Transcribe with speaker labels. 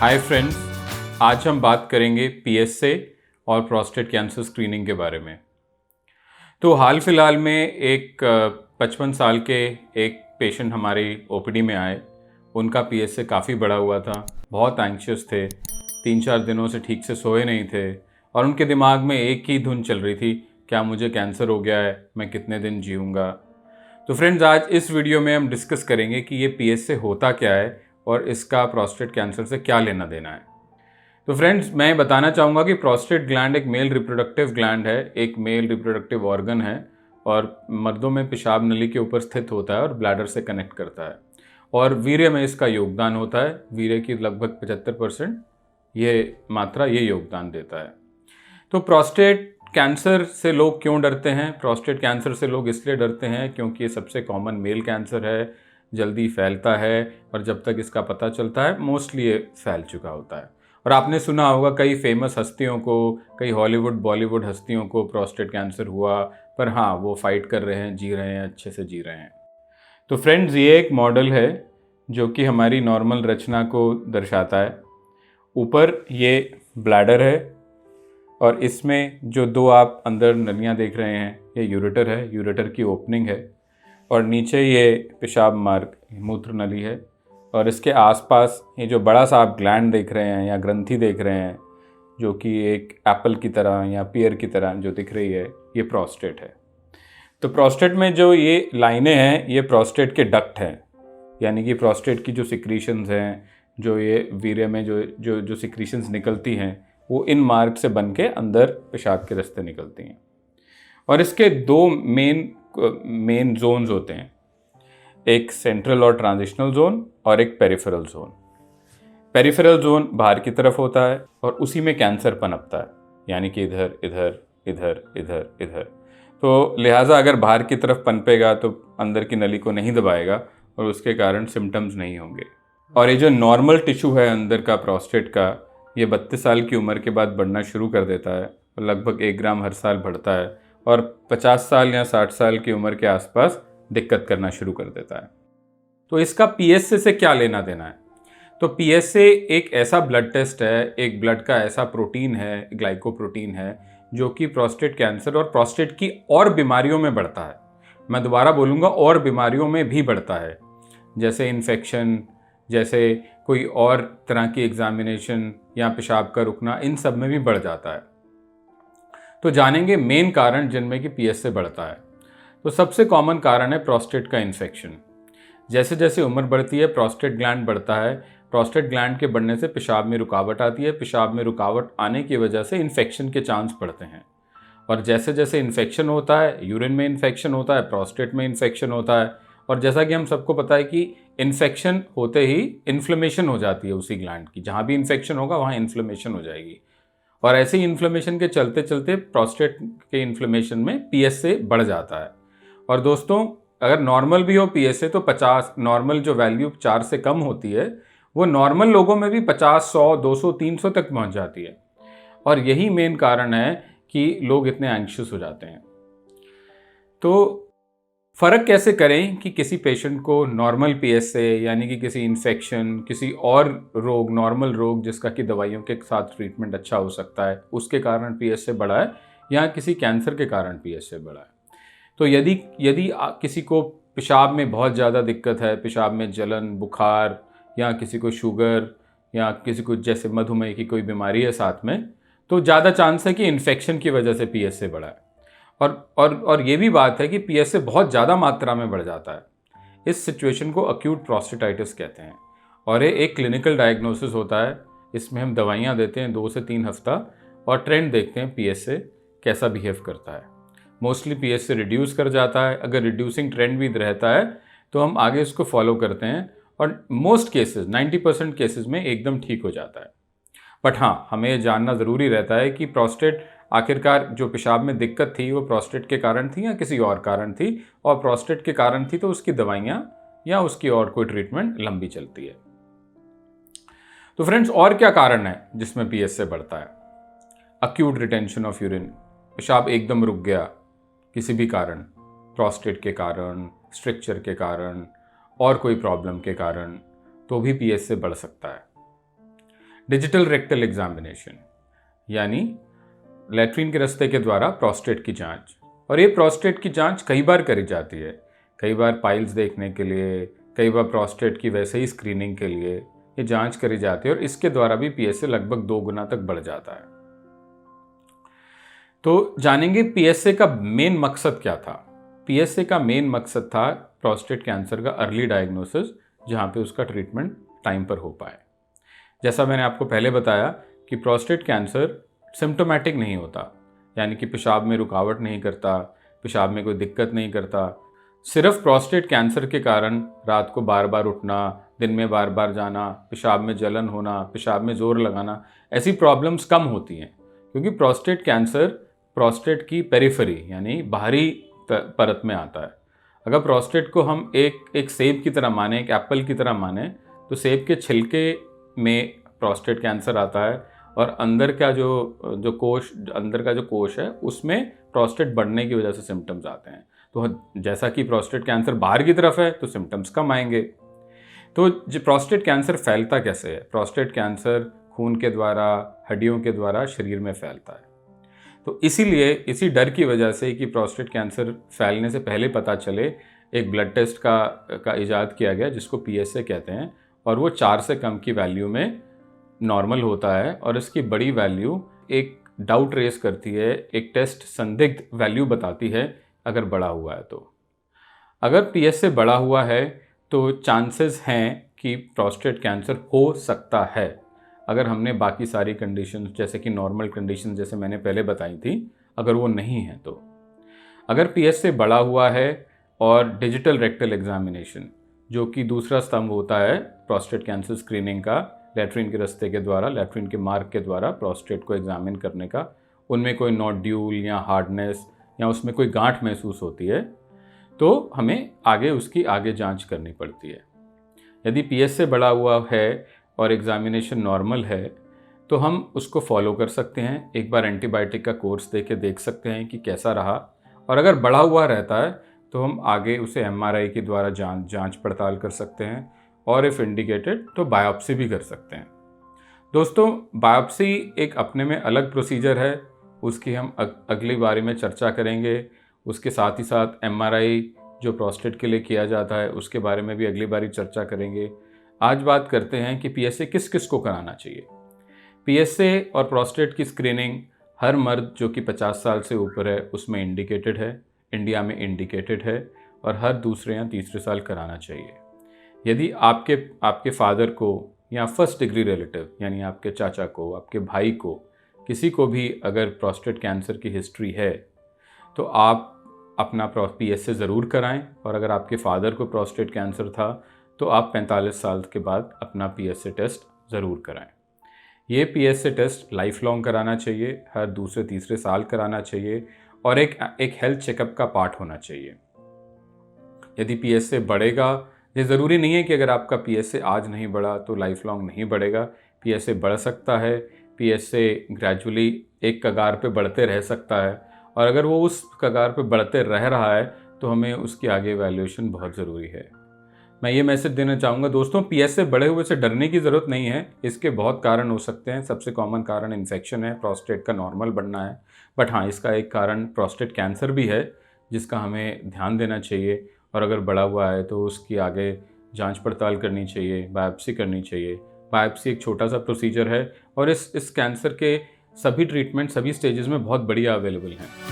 Speaker 1: Hi friends, आज हम बात करेंगे पीएसए और प्रोस्टेट कैंसर स्क्रीनिंग के बारे में। तो हाल फिलहाल में एक 55 साल के एक पेशेंट हमारी ओपीडी में आए। उनका पीएसए काफ़ी बढ़ा हुआ था, बहुत एंग्शियस थे, 3-4 दिनों से ठीक से सोए नहीं थे और उनके दिमाग में एक ही धुन चल रही थी, क्या मुझे कैंसर हो गया है, मैं कितने दिन जीऊँगा। तो फ्रेंड्स, आज इस वीडियो में हम डिस्कस करेंगे कि ये पीएसए होता क्या है और इसका प्रोस्टेट कैंसर से क्या लेना देना है। तो फ्रेंड्स, मैं बताना चाहूँगा कि प्रोस्टेट ग्लैंड एक मेल रिप्रोडक्टिव ग्लैंड है, एक मेल रिप्रोडक्टिव ऑर्गन है और मर्दों में पेशाब नली के ऊपर स्थित होता है और ब्लैडर से कनेक्ट करता है और वीर्य में इसका योगदान होता है। वीर्य की लगभग 75% ये योगदान देता है। तो प्रोस्टेट कैंसर से लोग क्यों डरते हैं? प्रोस्टेट कैंसर से लोग इसलिए डरते हैं क्योंकि ये सबसे कॉमन मेल कैंसर है, जल्दी फैलता है और जब तक इसका पता चलता है मोस्टली ये फैल चुका होता है। और आपने सुना होगा कई फेमस हस्तियों को, कई हॉलीवुड बॉलीवुड हस्तियों को प्रोस्टेट कैंसर हुआ, पर हाँ, वो फाइट कर रहे हैं, जी रहे हैं, अच्छे से जी रहे हैं। तो फ्रेंड्स, ये एक मॉडल है जो कि हमारी नॉर्मल रचना को दर्शाता है। ऊपर ये ब्लैडर है और इसमें जो दो आप अंदर नलियां देख रहे हैं, ये यूरेटर है, यूरेटर की ओपनिंग है और नीचे ये पेशाब मार्ग मूत्र नली है और इसके आसपास ये जो बड़ा सा आप ग्लैंड देख रहे हैं या ग्रंथि देख रहे हैं, जो कि एक एप्पल की तरह या पियर की तरह जो दिख रही है, ये प्रोस्टेट है। तो प्रोस्टेट में जो ये लाइनें हैं, ये प्रोस्टेट के डक्ट हैं, यानी कि प्रोस्टेट की जो सिक्रीशंस हैं, जो ये वीर्य में जो जो जो सिक्रीशंस निकलती हैं, वो इन मार्ग से बन के अंदर पेशाब के रास्ते निकलती हैं। और इसके दो मेन जोन्स होते हैं, एक सेंट्रल और ट्रांजिशनल जोन और एक पेरिफेरल जोन। पेरिफेरल जोन बाहर की तरफ होता है और उसी में कैंसर पनपता है, यानी कि इधर इधर इधर इधर इधर। तो लिहाजा अगर बाहर की तरफ पनपेगा तो अंदर की नली को नहीं दबाएगा और उसके कारण सिम्टम्स नहीं होंगे। और ये जो नॉर्मल टिश्यू है अंदर का प्रोस्टेट का, ये 32 साल की उम्र के बाद बढ़ना शुरू कर देता है और लगभग 1 ग्राम हर साल बढ़ता है और 50 साल या 60 साल की उम्र के आसपास दिक्कत करना शुरू कर देता है। तो इसका पीएसए से क्या लेना देना है? तो पीएसए एक ऐसा ब्लड टेस्ट है, एक ब्लड का ऐसा प्रोटीन है, ग्लाइकोप्रोटीन है, जो कि प्रोस्टेट कैंसर और प्रोस्टेट की और बीमारियों में बढ़ता है। मैं दोबारा बोलूँगा, और बीमारियों में भी बढ़ता है, जैसे इन्फेक्शन, जैसे कोई और तरह की एग्जामिनेशन या पेशाब का रुकना, इन सब में भी बढ़ जाता है। तो जानेंगे मेन कारण जिनमें कि पीएसए बढ़ता है। तो सबसे कॉमन कारण है प्रोस्टेट का इन्फेक्शन। जैसे जैसे उम्र बढ़ती है, प्रोस्टेट ग्लैंड बढ़ता है। प्रोस्टेट ग्लैंड के बढ़ने से पेशाब में रुकावट आती है। पेशाब में रुकावट आने की वजह से इन्फेक्शन के चांस बढ़ते हैं और जैसे जैसे इन्फेक्शन होता है, यूरिन में इन्फेक्शन होता है, प्रोस्टेट में इन्फेक्शन होता है और जैसा कि हम सबको पता है कि इन्फेक्शन होते ही इन्फ्लेमेशन हो जाती है उसी ग्लैंड की। जहाँ भी इन्फेक्शन होगा वहाँ इन्फ्लेमेशन हो जाएगी और ऐसे ही इन्फ्लेमेशन के चलते चलते प्रोस्टेट के इन्फ्लेमेशन में पीएसए बढ़ जाता है। और दोस्तों, अगर नॉर्मल भी हो पीएसए तो 50, नॉर्मल जो वैल्यू 4 से कम होती है, वो नॉर्मल लोगों में भी 50, 100, 200, 300 तक पहुंच जाती है। और यही मेन कारण है कि लोग इतने एंग्शियस हो जाते हैं। तो फ़र्क कैसे करें कि किसी पेशेंट को नॉर्मल पीएसए, यानी कि किसी इन्फेक्शन, किसी और रोग, नॉर्मल रोग जिसका कि दवाइयों के साथ ट्रीटमेंट अच्छा हो सकता है, उसके कारण पीएसए बढ़ा है, या किसी कैंसर के कारण पीएसए बढ़ा है। तो यदि किसी को पेशाब में बहुत ज़्यादा दिक्कत है, पेशाब में जलन, बुखार, या किसी को शुगर, या किसी को जैसे मधुमेह की कोई बीमारी है साथ में, तो ज़्यादा चांस है कि इन्फेक्शन की वजह से पीएसए बढ़ा है। और ये भी बात है कि पीएसए बहुत ज़्यादा मात्रा में बढ़ जाता है। इस सिचुएशन को अक्यूट प्रोस्टेटाइटिस कहते हैं और ये एक क्लिनिकल डायग्नोसिस होता है। इसमें हम दवाइयाँ देते हैं 2 से 3 हफ्ता और ट्रेंड देखते हैं पीएसए कैसा बिहेव करता है। मोस्टली पीएसए रिड्यूस कर जाता है। अगर रिड्यूसिंग ट्रेंड भी रहता है तो हम आगे इसको फॉलो करते हैं और मोस्ट केसेस, 90% केसेस में एकदम ठीक हो जाता है। बट हाँ, हमें ये जानना ज़रूरी रहता है कि प्रोस्टेट आखिरकार जो पेशाब में दिक्कत थी वो प्रोस्टेट के कारण थी या किसी और कारण थी, और प्रोस्टेट के कारण थी तो उसकी दवाइयाँ या उसकी और कोई ट्रीटमेंट लंबी चलती है। तो फ्रेंड्स, और क्या कारण है जिसमें पीएसए बढ़ता है? अक्यूट रिटेंशन ऑफ यूरिन, पेशाब एकदम रुक गया किसी भी कारण, प्रोस्टेट के कारण, स्ट्रक्चर के कारण और कोई प्रॉब्लम के कारण, तो भी पीएसए बढ़ सकता है। डिजिटल रेक्टल एग्जामिनेशन यानी लैट्रिन के रास्ते के द्वारा प्रोस्टेट की जांच। और ये प्रोस्टेट की जांच कई बार करी जाती है, कई बार पाइल्स देखने के लिए, कई बार प्रोस्टेट की वैसे ही स्क्रीनिंग के लिए ये जांच करी जाती है और इसके द्वारा भी पीएसए लगभग 2 गुना तक बढ़ जाता है। तो जानेंगे पीएसए का मेन मकसद क्या था। पीएसए का मेन मकसद था प्रोस्टेट कैंसर का अर्ली डायग्नोसिस, जहाँ पे उसका ट्रीटमेंट टाइम पर हो पाए। जैसा मैंने आपको पहले बताया कि प्रोस्टेट कैंसर सिम्टोमेटिक नहीं होता, यानी कि पेशाब में रुकावट नहीं करता, पेशाब में कोई दिक्कत नहीं करता। सिर्फ प्रोस्टेट कैंसर के कारण रात को बार बार उठना, दिन में बार बार जाना, पेशाब में जलन होना, पेशाब में जोर लगाना, ऐसी प्रॉब्लम्स कम होती हैं, क्योंकि प्रोस्टेट कैंसर प्रोस्टेट की पेरिफेरी यानी बाहरी परत में आता है। अगर प्रोस्टेट को हम एक सेब की तरह माने, एक एप्पल की तरह माने, तो सेब के छिलके में प्रोस्टेट कैंसर आता है और अंदर का जो कोश है उसमें प्रोस्टेट बढ़ने की वजह से सिम्टम्स आते हैं। तो जैसा कि प्रोस्टेट कैंसर बाहर की तरफ है तो सिम्टम्स कम आएंगे। तो जो प्रोस्टेट कैंसर फैलता कैसे है? प्रोस्टेट कैंसर खून के द्वारा, हड्डियों के द्वारा शरीर में फैलता है। तो इसीलिए इसी डर की वजह से कि प्रोस्टेट कैंसर फैलने से पहले पता चले, एक ब्लड टेस्ट का इजाद किया गया जिसको पीएसए कहते हैं, और वो 4 से कम की वैल्यू में नॉर्मल होता है और इसकी बड़ी वैल्यू एक डाउट रेस करती है, एक टेस्ट संदिग्ध वैल्यू बताती है अगर बढ़ा हुआ है। तो अगर पीएसए बढ़ा हुआ है तो चांसेस हैं कि प्रोस्टेट कैंसर हो सकता है, अगर हमने बाकी सारी कंडीशंस जैसे कि नॉर्मल कंडीशंस जैसे मैंने पहले बताई थी, अगर वो नहीं है तो। अगर पीएसए बढ़ा हुआ है और डिजिटल रेक्टल एग्जामिनेशन, जो कि दूसरा स्तंभ होता है प्रोस्टेट कैंसर स्क्रीनिंग का, लैट्रिन के रास्ते के द्वारा, लैट्रिन के मार्ग के द्वारा प्रोस्टेट को एग्जामिन करने का, उनमें कोई नोड्यूल या हार्डनेस या उसमें कोई गांठ महसूस होती है तो हमें उसकी आगे जांच करनी पड़ती है। यदि पीएसए बढ़ा हुआ है और एग्जामिनेशन नॉर्मल है तो हम उसको फॉलो कर सकते हैं, एक बार एंटीबायोटिक का कोर्स दे के देख सकते हैं कि कैसा रहा, और अगर बढ़ा हुआ रहता है तो हम आगे उसे एमआरआई के द्वारा जांच पड़ताल कर सकते हैं, और इफ़ इंडिकेटेड तो बायोप्सी भी कर सकते हैं। दोस्तों, बायोप्सी एक अपने में अलग प्रोसीजर है, उसकी हम अगली बारी में चर्चा करेंगे। उसके साथ ही साथ एमआरआई जो प्रोस्टेट के लिए किया जाता है उसके बारे में भी अगली बारी चर्चा करेंगे। आज बात करते हैं कि पीएसए किस किस को कराना चाहिए। पीएसए और प्रोस्टेट की स्क्रीनिंग हर मर्द जो कि 50 साल से ऊपर है उसमें इंडिकेटेड है, इंडिया में इंडिकेटेड है, और हर दूसरे या तीसरे साल कराना चाहिए। यदि आपके फादर को या फर्स्ट डिग्री रिलेटिव यानी आपके चाचा को, आपके भाई को, किसी को भी अगर प्रोस्टेट कैंसर की हिस्ट्री है तो आप अपना पीएसए ज़रूर कराएं, और अगर आपके फादर को प्रोस्टेट कैंसर था तो आप 45 साल के बाद अपना पीएसए टेस्ट ज़रूर कराएं। ये पीएसए टेस्ट लाइफ लॉन्ग कराना चाहिए, हर दूसरे तीसरे साल कराना चाहिए, और एक हेल्थ चेकअप का पार्ट होना चाहिए। यदि पीएसए बढ़ेगा, ये ज़रूरी नहीं है कि अगर आपका पीएसए आज नहीं बढ़ा तो लाइफ लॉन्ग नहीं बढ़ेगा। पीएसए बढ़ सकता है, पीएसए ग्रेजुअली एक कगार पे बढ़ते रह सकता है, और अगर वो उस कगार पे बढ़ते रह रहा है तो हमें उसकी आगे इवैल्यूएशन बहुत ज़रूरी है। मैं ये मैसेज देना चाहूँगा दोस्तों, पीएसए बढ़े हुए से डरने की ज़रूरत नहीं है। इसके बहुत कारण हो सकते हैं। सबसे कॉमन कारण इन्फेक्शन है, प्रोस्टेट का नॉर्मल बढ़ना है, बट हाँ, इसका एक कारण प्रोस्टेट कैंसर भी है जिसका हमें ध्यान देना चाहिए, और अगर बढ़ा हुआ है तो उसकी आगे जांच पड़ताल करनी चाहिए, बायोप्सी करनी चाहिए। बायोप्सी एक छोटा सा प्रोसीजर है और इस कैंसर के सभी ट्रीटमेंट सभी स्टेजेस में बहुत बढ़िया अवेलेबल हैं।